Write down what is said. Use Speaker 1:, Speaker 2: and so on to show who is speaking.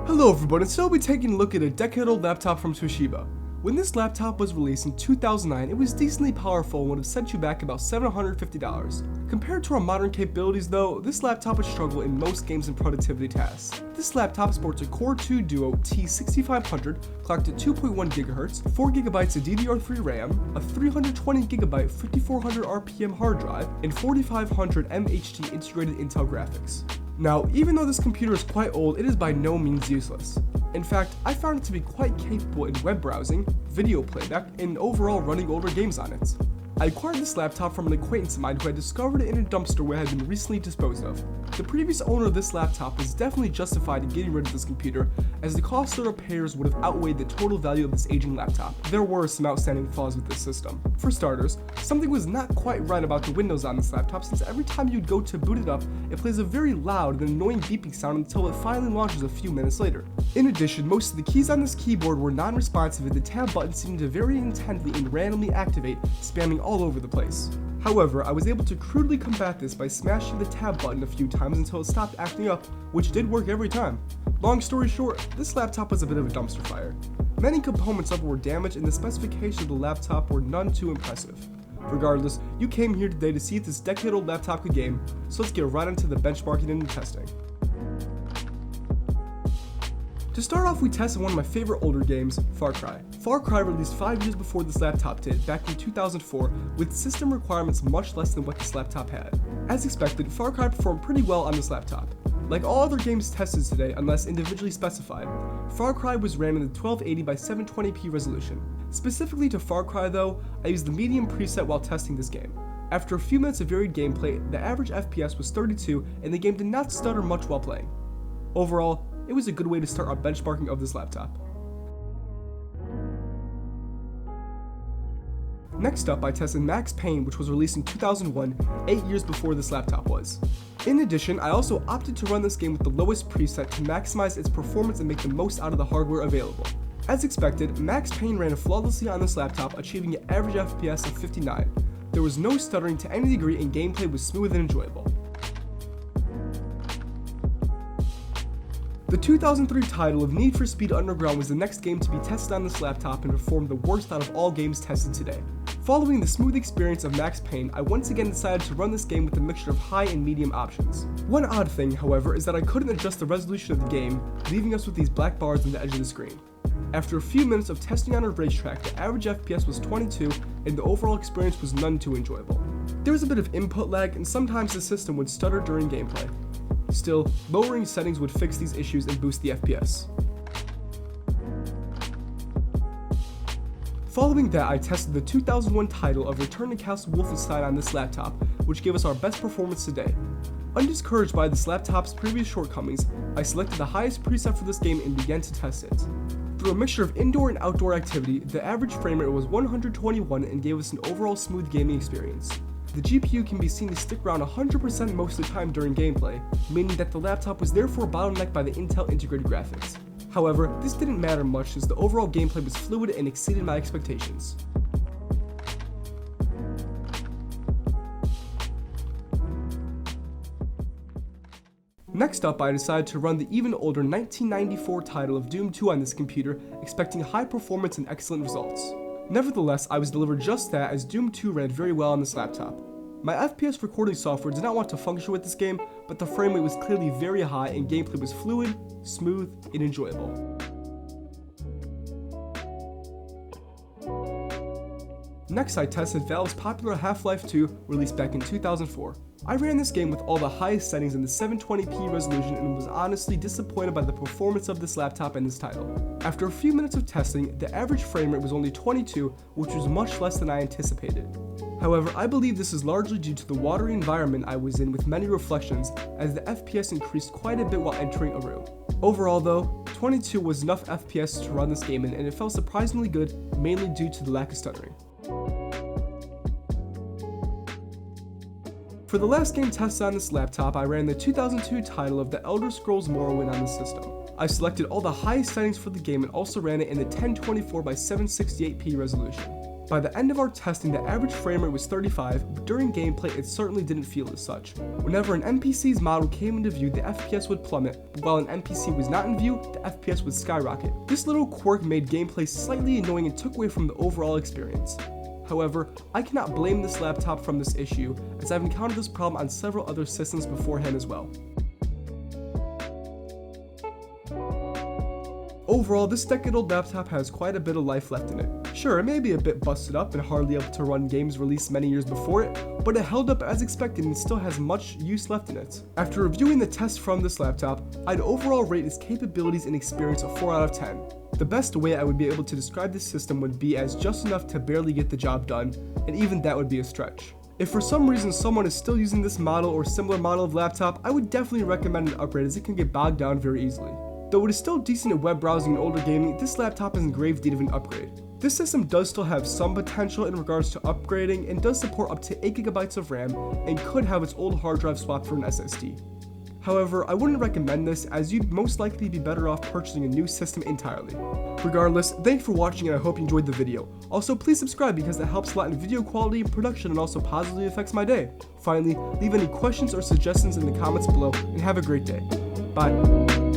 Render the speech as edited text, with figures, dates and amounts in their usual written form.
Speaker 1: Hello everybody, so we'll be taking a look at a decade-old laptop from Toshiba. When this laptop was released in 2009, it was decently powerful and would have set you back about $750. Compared to our modern capabilities though, this laptop would struggle in most games and productivity tasks. This laptop sports a Core 2 Duo T6500 clocked at 2.1 GHz, 4GB of DDR3 RAM, a 320GB 5400 RPM hard drive, and 4500 mHD integrated Intel graphics. Now, even though this computer is quite old, it is by no means useless. In fact, I found it to be quite capable in web browsing, video playback, and overall running older games on it. I acquired this laptop from an acquaintance of mine who had discovered it in a dumpster where it had been recently disposed of. The previous owner of this laptop was definitely justified in getting rid of this computer, as the cost of repairs would have outweighed the total value of this aging laptop. There were some outstanding flaws with this system. For starters, something was not quite right about the Windows on this laptop, since every time you'd go to boot it up, it plays a very loud and annoying beeping sound until it finally launches a few minutes later. In addition, most of the keys on this keyboard were non-responsive and the tab button seemed to vary intently and randomly activate, spamming all over the place. However, I was able to crudely combat this by smashing the tab button a few times until it stopped acting up, which did work every time. Long story short, this laptop was a bit of a dumpster fire. Many components of it were damaged and the specifications of the laptop were none too impressive. Regardless, you came here today to see if this decade-old laptop could game, so let's get right into the benchmarking and testing. To start off, we tested one of my favorite older games, Far Cry. Far Cry released 5 years before this laptop did, back in 2004, with system requirements much less than what this laptop had. As expected, Far Cry performed pretty well on this laptop. Like all other games tested today, unless individually specified, Far Cry was ran in the 1280 by 720p resolution. Specifically to Far Cry though, I used the medium preset while testing this game. After a few minutes of varied gameplay, the average FPS was 32 and the game did not stutter much while playing. Overall, it was a good way to start our benchmarking of this laptop. Next up, I tested Max Payne, which was released in 2001, 8 years before this laptop was. In addition, I also opted to run this game with the lowest preset to maximize its performance and make the most out of the hardware available. As expected, Max Payne ran flawlessly on this laptop, achieving an average FPS of 59. There was no stuttering to any degree and gameplay was smooth and enjoyable. The 2003 title of Need for Speed Underground was the next game to be tested on this laptop and performed the worst out of all games tested today. Following the smooth experience of Max Payne, I once again decided to run this game with a mixture of high and medium options. One odd thing, however, is that I couldn't adjust the resolution of the game, leaving us with these black bars on the edge of the screen. After a few minutes of testing on a racetrack, the average FPS was 22 and the overall experience was none too enjoyable. There was a bit of input lag and sometimes the system would stutter during gameplay. Still, lowering settings would fix these issues and boost the FPS. Following that, I tested the 2001 title of Return to Castle Wolfenstein on this laptop, which gave us our best performance today. Undiscouraged by this laptop's previous shortcomings, I selected the highest preset for this game and began to test it. Through a mixture of indoor and outdoor activity, the average frame rate was 121 and gave us an overall smooth gaming experience. The GPU can be seen to stick around 100% most of the time during gameplay, meaning that the laptop was therefore bottlenecked by the Intel integrated graphics. However, this didn't matter much since the overall gameplay was fluid and exceeded my expectations. Next up, I decided to run the even older 1994 title of Doom 2 on this computer, expecting high performance and excellent results. Nevertheless, I was delivered just that, as Doom 2 ran very well on this laptop. My FPS recording software did not want to function with this game, but the frame rate was clearly very high and gameplay was fluid, smooth, and enjoyable. Next, I tested Valve's popular Half-Life 2, released back in 2004. I ran this game with all the highest settings in the 720p resolution and was honestly disappointed by the performance of this laptop and this title. After a few minutes of testing, the average frame rate was only 22, which was much less than I anticipated. However, I believe this is largely due to the watery environment I was in with many reflections, as the FPS increased quite a bit while entering a room. Overall though, 22 was enough FPS to run this game in and it felt surprisingly good, mainly due to the lack of stuttering. For the last game tested on this laptop, I ran the 2002 title of The Elder Scrolls Morrowind on the system. I selected all the highest settings for the game and also ran it in the 1024 by 768p resolution. By the end of our testing, the average frame rate was 35, but during gameplay it certainly didn't feel as such. Whenever an NPC's model came into view, the FPS would plummet, but while an NPC was not in view, the FPS would skyrocket. This little quirk made gameplay slightly annoying and took away from the overall experience. However, I cannot blame this laptop from this issue, as I've encountered this problem on several other systems beforehand as well. Overall, this decade-old laptop has quite a bit of life left in it. Sure, it may be a bit busted up and hardly able to run games released many years before it, but it held up as expected and still has much use left in it. After reviewing the test from this laptop, I'd overall rate its capabilities and experience a 4 out of 10. The best way I would be able to describe this system would be as just enough to barely get the job done, and even that would be a stretch. If for some reason someone is still using this model or similar model of laptop, I would definitely recommend an upgrade as it can get bogged down very easily. Though it is still decent at web browsing and older gaming, this laptop is in grave need of an upgrade. This system does still have some potential in regards to upgrading and does support up to 8GB of RAM and could have its old hard drive swapped for an SSD. However, I wouldn't recommend this as you'd most likely be better off purchasing a new system entirely. Regardless, thanks for watching and I hope you enjoyed the video. Also, please subscribe because that helps a lot in video quality, production, and also positively affects my day. Finally, leave any questions or suggestions in the comments below and have a great day. Bye.